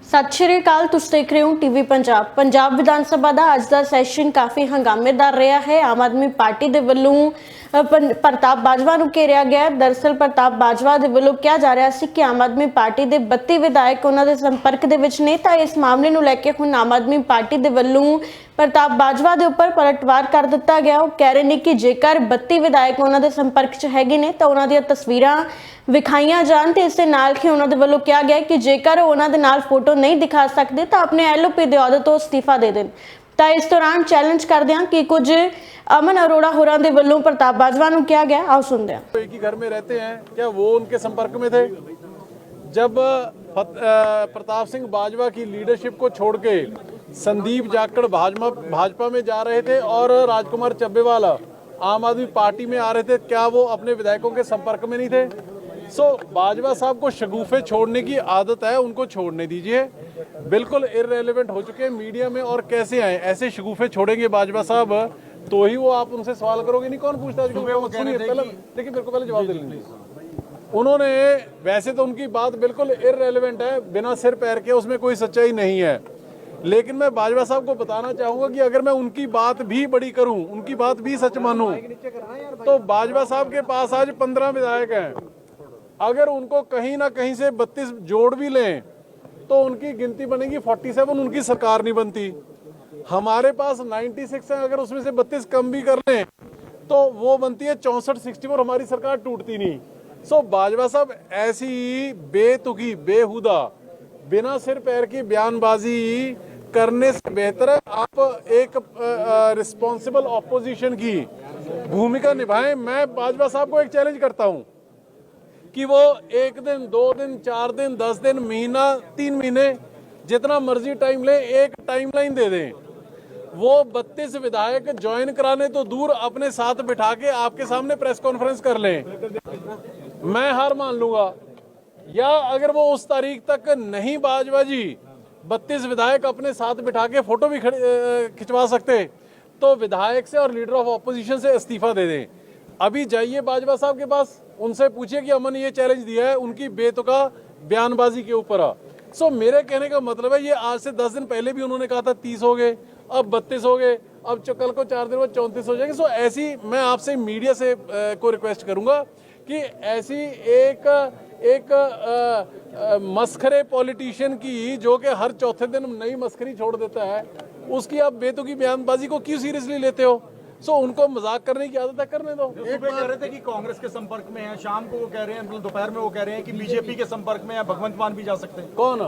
सत श्री अकाल, तुसीं देख रहे हो टीवी पंजाब विधान सभा का अज का सैशन काफ़ी हंगामेदार रहा है। आम आदमी पार्टी के वलों प्रताप बाजवा नूं घेरिया गया। दरअसल प्रताप बाजवा के वलों कहा जा रहा है कि आम आदमी पार्टी के 32 विधायक उन्होंने संपर्क के विच ने। तां इस मामले नूं लैके हुण आम आदमी पार्टी के वलों प्रताप बाजवा के उपर पलटवार कर दिता गया। वो कह रहे हैं कि जेकर 32 विधायक उन्होंने संपर्क च हैगे ने तो उन्होंने तस्वीरां विखाइया जान। तो इस नाल ही उन्होंने वलों कहा गया कि जेकर उन्होंने नाल फोटो नहीं दिखा सकते तो अपने LOP के अहुदे तो इस्तीफा दे दें। तो इस दौरान चैलेंज करदे हैं कि कुछ अमन अरोड़ा होरां दे वल्लों प्रताप बाजवा नूं कहा गया। आओ सुनते हैं। एक ही घर में रहते हैं, क्या वो उनके संपर्क में थे? जब प्रताप सिंह बाजवा की लीडरशिप को छोड़ के संदीप जाखड़ भाजपा में जा रहे थे और राजकुमार चब्बेवाल आम आदमी पार्टी में आ रहे थे, क्या वो अपने विधायकों के संपर्क में नहीं थे? बाजवा साहब को शगुफे छोड़ने की आदत है, उनको छोड़ने दीजिए। बिल्कुल इररेलेवेंट हो चुके हैं मीडिया में। और कैसे आए ऐसे शगुफे छोड़ेंगे बाजवा साहब तो ही वो आप उनसे सवाल करोगे। नहीं, कौन पूछता है? लेकिन मेरे को पहले जवाब दे लेंगे। उन्होंने वैसे तो उनकी बात बिल्कुल इररेलेवेंट है, बिना सिर पैर के, उसमें कोई सच्चाई नहीं है। लेकिन मैं बाजवा साहब को बताना चाहूंगा कि अगर मैं उनकी बात भी बड़ी करूं, उनकी बात भी सच मानूं, तो बाजवा साहब के पास आज 15 विधायक हैं। अगर उनको कहीं ना कहीं से 32 जोड़ भी लें तो उनकी गिनती बनेगी 47, उनकी सरकार नहीं बनती। हमारे पास 96 है, अगर उसमें से 32 कम भी कर लें तो वो बनती है 64, 64, हमारी सरकार टूटती नहीं। बाजवा साहब ऐसी बेतुकी बेहुदा बिना सिर पैर की बयानबाजी करने से बेहतर है आप एक रिस्पॉन्सिबल ऑपोजिशन की भूमिका निभाएं। मैं बाजवा साहब को एक चैलेंज करता हूं कि वो 1 दिन, 2 दिन, 4 दिन, 10 दिन, महीना, 3 महीने, जितना मर्जी टाइम ले, एक टाइमलाइन दे दें। वो 32 विधायक ज्वाइन कराने तो दूर, अपने साथ बिठा के आपके सामने प्रेस कॉन्फ्रेंस कर लें, मैं हार मान लूंगा। या अगर वो उस तारीख तक नहीं बाजवा जी 32 विधायक अपने साथ बिठा के फोटो भी खिंचवा सकते तो विधायक से और लीडर ऑफ ऑपोजिशन से इस्तीफा दे दें। अभी जाइए बाजवा साहब के पास, उनसे पूछिए कि अमन ये चैलेंज दिया है उनकी बेतुका बयानबाजी के ऊपर। मेरे कहने का मतलब है, ये आज से 10 दिन पहले भी उन्होंने कहा था 30 हो गए, अब 32 हो गए, अब कल को 4 दिन बाद 34 हो जाएंगे। ऐसी मैं आपसे मीडिया से को रिक्वेस्ट करूंगा कि ऐसी एक मस्खरे पॉलिटिशियन की, जो कि हर चौथे दिन नई मस्खरी छोड़ देता है, उसकी आप बेतुकी बयानबाजी को क्यों सीरियसली लेते हो? उनको मजाक करने की आदत है, करने दो। एक बार कह रहे थे कि कांग्रेस के संपर्क में है, शाम को वो कह रहे हैं, मतलब दोपहर में वो कह रहे हैं कि बीजेपी के संपर्क में है, भगवंत मान भी जा सकते हैं। कौन?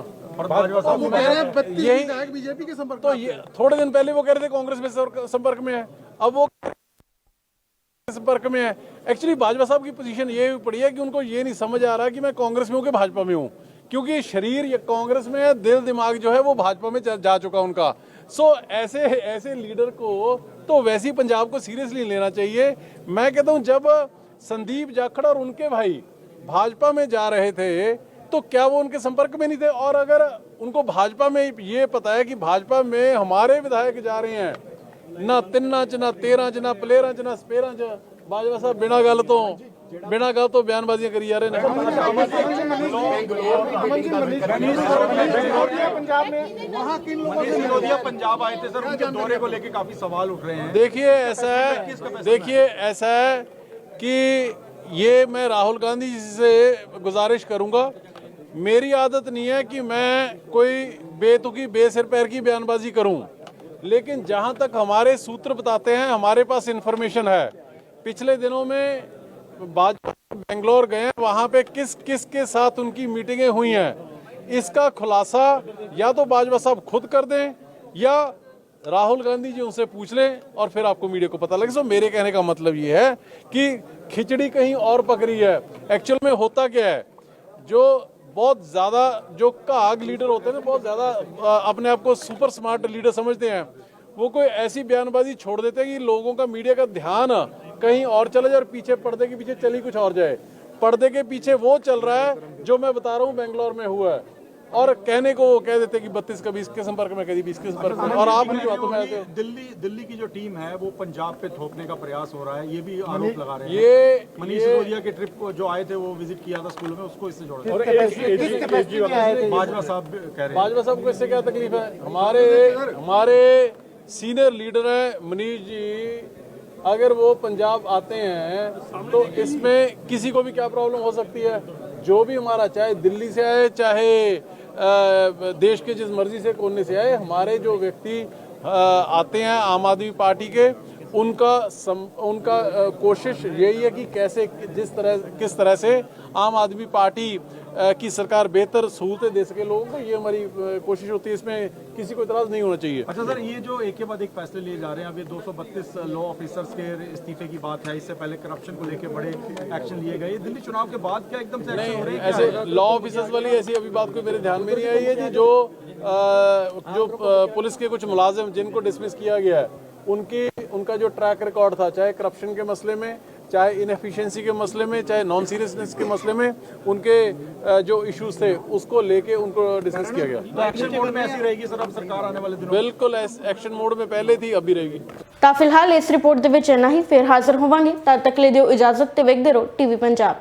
यही बीजेपी के संपर्क। तो ये थोड़े दिन पहले वो कह रहे थे कांग्रेस में संपर्क में है, अब वो संपर्क में है। एक्चुअली बाजवा साहब की पोजीशन ये पड़ी है कि उनको ये नहीं समझ आ रहा कि मैं कांग्रेस में हूँ कि भाजपा में हूँ, क्योंकि शरीर ये कांग्रेस में है, दिल दिमाग जो है वो भाजपा में जा चुका उनका। ऐसे लीडर को तो वैसे ही पंजाब को सीरियसली लेना चाहिए। मैं कहता हूँ जब संदीप जाखड़ और उनके भाई भाजपा में जा रहे थे तो क्या वो उनके संपर्क में नहीं थे? और अगर उनको भाजपा में ये पता है कि भाजपा में हमारे विधायक जा रहे हैं, ना 3 च, ना 13 च, ना प्लेयर च, ना स्पेयर च, बाजवा साहब बिना गल तो बयानबाजियां करी जा रहे हैं। पंजाब आए थे सर, उनके दौरे को लेकर काफी सवाल उठ रहे हैं। देखिए ऐसा है कि ये मैं राहुल गांधी जी से गुजारिश करूंगा, मेरी आदत नहीं है कि मैं कोई बेतुकी बेसिर पैर की बयानबाजी करूं, लेकिन जहां तक हमारे सूत्र बताते हैं, हमारे पास इंफॉर्मेशन है, पिछले दिनों में बाजवा बेंगलोर गए, वहां पे किस किस के साथ उनकी मीटिंगें हुई हैं, इसका खुलासा या तो बाजवा साहब खुद कर दें या राहुल गांधी जी उनसे पूछ लें और फिर आपको मीडिया को पता लगे। मेरे कहने का मतलब ये है कि खिचड़ी कहीं और पक रही है। एक्चुअल में होता क्या है, जो बहुत ज्यादा जो काग लीडर होते हैं, बहुत ज्यादा अपने आप को सुपर स्मार्ट लीडर समझते हैं, वो कोई ऐसी बयानबाजी छोड़ देते हैं कि लोगों का, मीडिया का ध्यान कहीं और चला जाए और पीछे पर्दे के पीछे चली कुछ और जाए। पर्दे के पीछे वो चल रहा है जो मैं बता रहा हूँ बेंगलोर में हुआ है। और कहने को वो कह देते कि 32 का 20 के संपर्क में, कभी 20 के संपर्क में, और आप उनकी बातों में आते हैं। दिल्ली की जो टीम है वो पंजाब पे थोपने का प्रयास हो रहा है, ये भी आरोप लगा रहे हैं। ये मनीष सिसोदिया के ट्रिप को जो आए थे, वो विजिट किया था स्कूल में, उसको इससे जोड़ा। बाजवा साहब कह रहे हैं। बाजवा साहब को इससे क्या तकलीफ है? हमारे सीनियर लीडर है मनीष जी, अगर वो पंजाब आते हैं तो इसमें किसी को भी क्या प्रॉब्लम हो सकती है? जो भी हमारा, चाहे दिल्ली से आए, चाहे देश के जिस मर्जी से कोने से आए, हमारे जो व्यक्ति आते हैं आम आदमी पार्टी के, उनका कोशिश यही है कि कैसे किस तरह से आम आदमी पार्टी की सरकार बेहतर सहूलतें दे सके लोगों को, ये हमारी कोशिश होती है। इसमें किसी को इतराज नहीं होना चाहिए। अच्छा सर, ये जो एक के बाद एक फैसले लिए जा रहे हैं, अब ये 232 लॉ ऑफिसर्स के इस्तीफे की बात है, इससे पहले करप्शन को लेकर बड़े एक्शन लिए गए, दिल्ली चुनाव के बाद क्या एकदम से एक्शन हो रहे हैं? ऐसे लॉ ऑफिसर्स वाली ऐसी अभी बात कोई मेरे ध्यान में नहीं आई है जी। जो पुलिस के कुछ मुलाजिम जिनको डिसमिस किया गया है, उनका जो ट्रैक रिकॉर्ड था, चाहे करप्शन के मसले में, चाहे इनएफिशिएंसी के मसले में, चाहे नॉन सीरियसनेस के मसले में, उनके जो इश्यूज थे उसको लेके उनको डिस्कस किया गया। तो एक्शन मोड में ऐसी रहेगी सर अब सरकार आने वाले दिनों? बिल्कुल एक्शन मोड में पहले थी, अभी रहेगी। ਤਾਂ ਫਿਲਹਾਲ ਇਸ ਰਿਪੋर्ट ਦੇ ਵਿੱਚ ਇੰਨਾ ਹੀ। ਫਿਰ ਹਾਜ਼ਰ ਹੋਵਾਂਗੇ, ਤਦ ਤੱਕ ਲਈ ਦਿਓ ਇਜਾਜ਼ਤ ਤੇ ਵੇਖਦੇ ਰਹੋ ਟੀਵੀ ਪੰਜਾਬ।